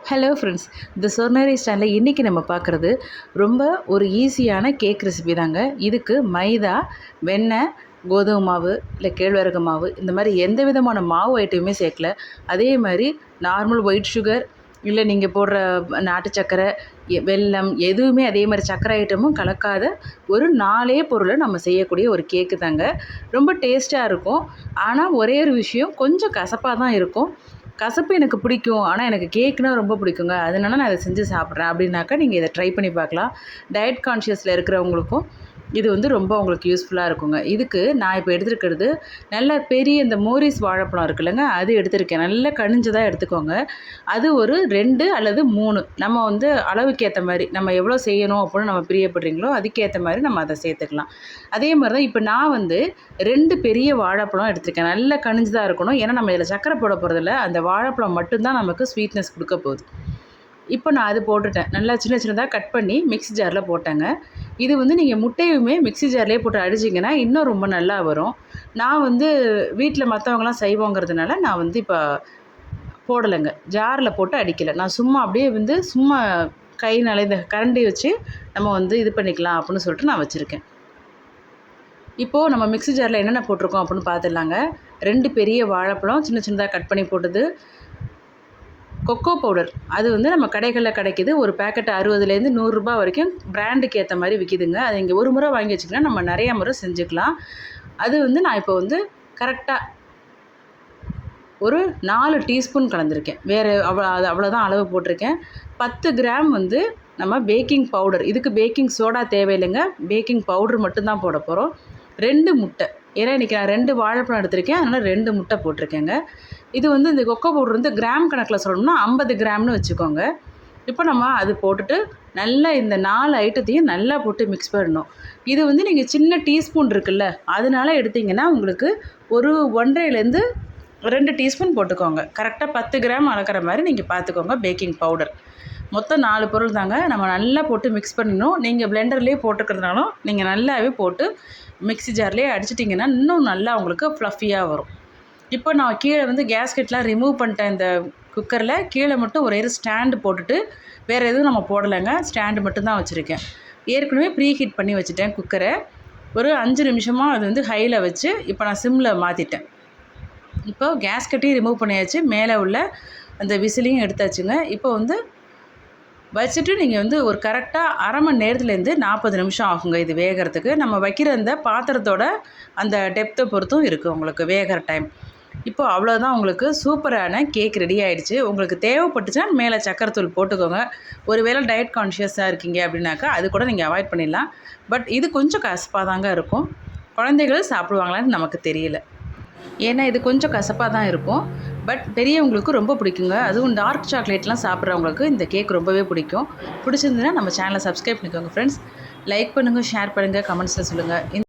Hello friends, இந்த சொர்ணரி ஸ்டைலில் இன்றைக்கி நம்ம பார்க்குறது ரொம்ப ஒரு ஈஸியான கேக் ரெசிபி தாங்க. இதுக்கு மைதா, வெண்ணெய், கோதுமை மாவு இல்லை கேழ்வரகு மாவு இந்த மாதிரி எந்த விதமான மாவு ஐட்டமுமே சேர்க்கல. அதே மாதிரி நார்மல் ஒயிட் சுகர் இல்லை நீங்கள் போடுற நாட்டு சர்க்கரை, வெல்லம் எதுவுமே அதே மாதிரி சர்க்கரை ஐட்டமும் கலக்காத ஒரு 4 பொருளை நம்ம செய்யக்கூடிய ஒரு கேக்கு தாங்க. ரொம்ப டேஸ்ட்டாக இருக்கும். ஆனால் ஒரே ஒரு விஷயம், கொஞ்சம் கசப்பாக தான் இருக்கும். கசப்பு எனக்கு பிடிக்கும், ஆனால் எனக்கு கேக்குனால் ரொம்ப பிடிக்குங்க. அதனால நான் இதை செஞ்சு சாப்பிட்றேன் அப்படின்னாக்கா நீங்கள் இதை ட்ரை பண்ணி பார்க்கலாம். டயட் கான்ஷியஸில் இருக்கிறவங்களுக்கும் இது வந்து ரொம்ப உங்களுக்கு யூஸ்ஃபுல்லாக இருக்குங்க. இதுக்கு நான் இப்போ எடுத்துருக்கிறது நல்ல பெரிய இந்த மோரிஸ் வாழைப்பழம் இருக்குல்லங்க, அது எடுத்திருக்கேன். நல்லா கனிஞ்சதாக எடுத்துக்கோங்க. அது ஒரு 2 அல்லது 3 நம்ம வந்து அளவுக்கு ஏற்ற மாதிரி, நம்ம எவ்வளோ செய்யணும் அப்படின்னு நம்ம பிரியப்படுறீங்களோ அதுக்கேற்ற மாதிரி நம்ம அதை சேர்த்துக்கலாம். அதே மாதிரி தான் இப்போ நான் வந்து 2 பெரிய வாழைப்பழம் எடுத்திருக்கேன். நல்லா கனிஞ்சதாக இருக்கணும். ஏன்னா நம்ம இதில் சர்க்கரை போட போகிறதில்ல, அந்த வாழைப்பழம் மட்டும்தான் நமக்கு ஸ்வீட்னஸ் கொடுக்க போகுது. இப்போ நான் அது போட்டுட்டேன். நல்லா சின்ன சின்னதாக கட் பண்ணி மிக்ஸி ஜாரில் போட்டேங்க. இது வந்து நீங்கள் முட்டையுமே மிக்ஸி ஜார்லேயே போட்டு அடிச்சிங்கன்னா இன்னும் ரொம்ப நல்லா வரும். நான் வந்து வீட்டில் மற்றவங்களாம் செய்வோங்கிறதுனால நான் வந்து இப்போ போடலைங்க. ஜாரில் போட்டு அடிக்கலை. நான் சும்மா அப்படியே வந்து சும்மா கையினால இந்த கரண்டி வச்சு நம்ம வந்து இது பண்ணிக்கலாம் அப்படின்னு சொல்லிட்டு நான் வச்சுருக்கேன். இப்போது நம்ம மிக்ஸி ஜாரில் என்னென்ன போட்டிருக்கோம் அப்படின்னு பார்த்துடலாங்க. 2 பெரிய வாழைப்பழம் சின்ன சின்னதாக கட் பண்ணி போட்டது, கொக்கோ பவுடர் அது வந்து நம்ம கடைகளில் கிடைக்கிது. ஒரு பேக்கெட் 60லேருந்து 100 ரூபாய் வரைக்கும் பிராண்டுக்கு ஏற்ற மாதிரி விற்கிதுங்க. அது இங்கே ஒரு முறை வாங்கி வச்சிங்கன்னா நம்ம நிறையா முறை செஞ்சுக்கலாம். அது வந்து நான் இப்போ வந்து கரெக்டாக ஒரு 4 டீஸ்பூன் கலந்துருக்கேன். வேறு அவ்வளோதான் அளவு போட்டிருக்கேன். 10 கிராம் வந்து நம்ம பேக்கிங் பவுடர், இதுக்கு பேக்கிங் சோடா தேவையில்லைங்க, பேக்கிங் பவுடர் மட்டும்தான் போட போகிறோம். 2 முட்டை, ஏன்னா இன்றைக்கி நான் 2 வாழைப்பழம் எடுத்திருக்கேன், அதனால் 2 முட்டை போட்டிருக்கேங்க. இது வந்து இந்த கொக்கோ பவுடர் வந்து கிராம் கணக்கில் சொல்லணும்னா 50 கிராம்னு வச்சுக்கோங்க. இப்போ நம்ம அது போட்டுட்டு நல்லா இந்த 4 ஐட்டத்தையும் நல்லா போட்டு மிக்ஸ் பண்ணணும். இது வந்து நீங்கள் சின்ன டீஸ்பூன் இருக்குல்ல, அதனால எடுத்திங்கன்னா உங்களுக்கு ஒரு 1.5லேருந்து 2 டீஸ்பூன் போட்டுக்கோங்க. கரெக்டாக 10 கிராம் அளக்கிற மாதிரி நீங்கள் பார்த்துக்கோங்க. பேக்கிங் பவுடர் மொத்தம் 4 பொருள் தாங்க. நம்ம நல்லா போட்டு மிக்ஸ் பண்ணணும். நீங்கள் பிளெண்டர்லேயே போட்டுக்கிறதுனாலும் நீங்கள் நல்லாவே போட்டு மிக்ஸி ஜார்லேயே அடிச்சிட்டிங்கன்னா இன்னும் நல்லா உங்களுக்கு ஃப்ளஃபியாக வரும். இப்போ நான் கீழே வந்து கேஸ்கெட்லாம் ரிமூவ் பண்ணிட்டேன். இந்த குக்கரில் கீழே மட்டும் ஒரே ஸ்டாண்டு போட்டுட்டு வேறு எதுவும் நம்ம போடலைங்க. ஸ்டாண்டு மட்டும்தான் வச்சுருக்கேன். ஏற்கனவே ப்ரீ ஹீட் பண்ணி வச்சுட்டேன் குக்கரை. ஒரு 5 நிமிஷமாக அது வந்து ஹையில் வச்சு இப்போ நான் சிம்மில் மாற்றிட்டேன். இப்போ கேஸ்கெட்டையும் ரிமூவ் பண்ணியாச்சு, மேலே உள்ள அந்த விசிலையும் எடுத்தாச்சுங்க. இப்போ வந்து வச்சுட்டு நீங்கள் வந்து ஒரு கரெக்டாக அரை மணி நேரத்துலேருந்து 40 நிமிஷம் ஆகுங்க இது வேகிறதுக்கு. நம்ம வைக்கிற அந்த பாத்திரத்தோட அந்த டெப்த்தை பொறுத்தும் இருக்குது உங்களுக்கு வேகிற டைம். இப்போ அவ்வளோதான், உங்களுக்கு சூப்பரான கேக் ரெடி ஆகிடுச்சு. உங்களுக்கு தேவைப்பட்டுச்சுன்னா மேலே சக்கரை தூள் போட்டுக்கோங்க. ஒரு வேளை டயட் கான்ஷியஸாக இருக்கீங்க அப்படின்னாக்கா அது கூட நீங்கள் அவாய்ட் பண்ணிடலாம். பட் இது கொஞ்சம் கசப்பாக தாங்க இருக்கும். குழந்தைகள் சாப்பிடுவாங்களான்னு நமக்கு தெரியல, ஏன்னா இது கொஞ்சம் கசப்பாக தான் இருக்கும். பட் பெரியவங்களுக்கு ரொம்ப பிடிக்குங்க. அதுவும் டார்க் சாக்லேட்லாம் சாப்பிட்றவங்களுக்கு இந்த கேக் ரொம்பவே பிடிக்கும். பிடிச்சிருந்ததுன்னா நம்ம சேனலை சப்ஸ்கிரைப் பண்ணிக்கோங்க ஃப்ரெண்ட்ஸ். லைக் பண்ணுங்கள், ஷேர் பண்ணுங்கள், கமெண்ட்ஸில் சொல்லுங்கள்.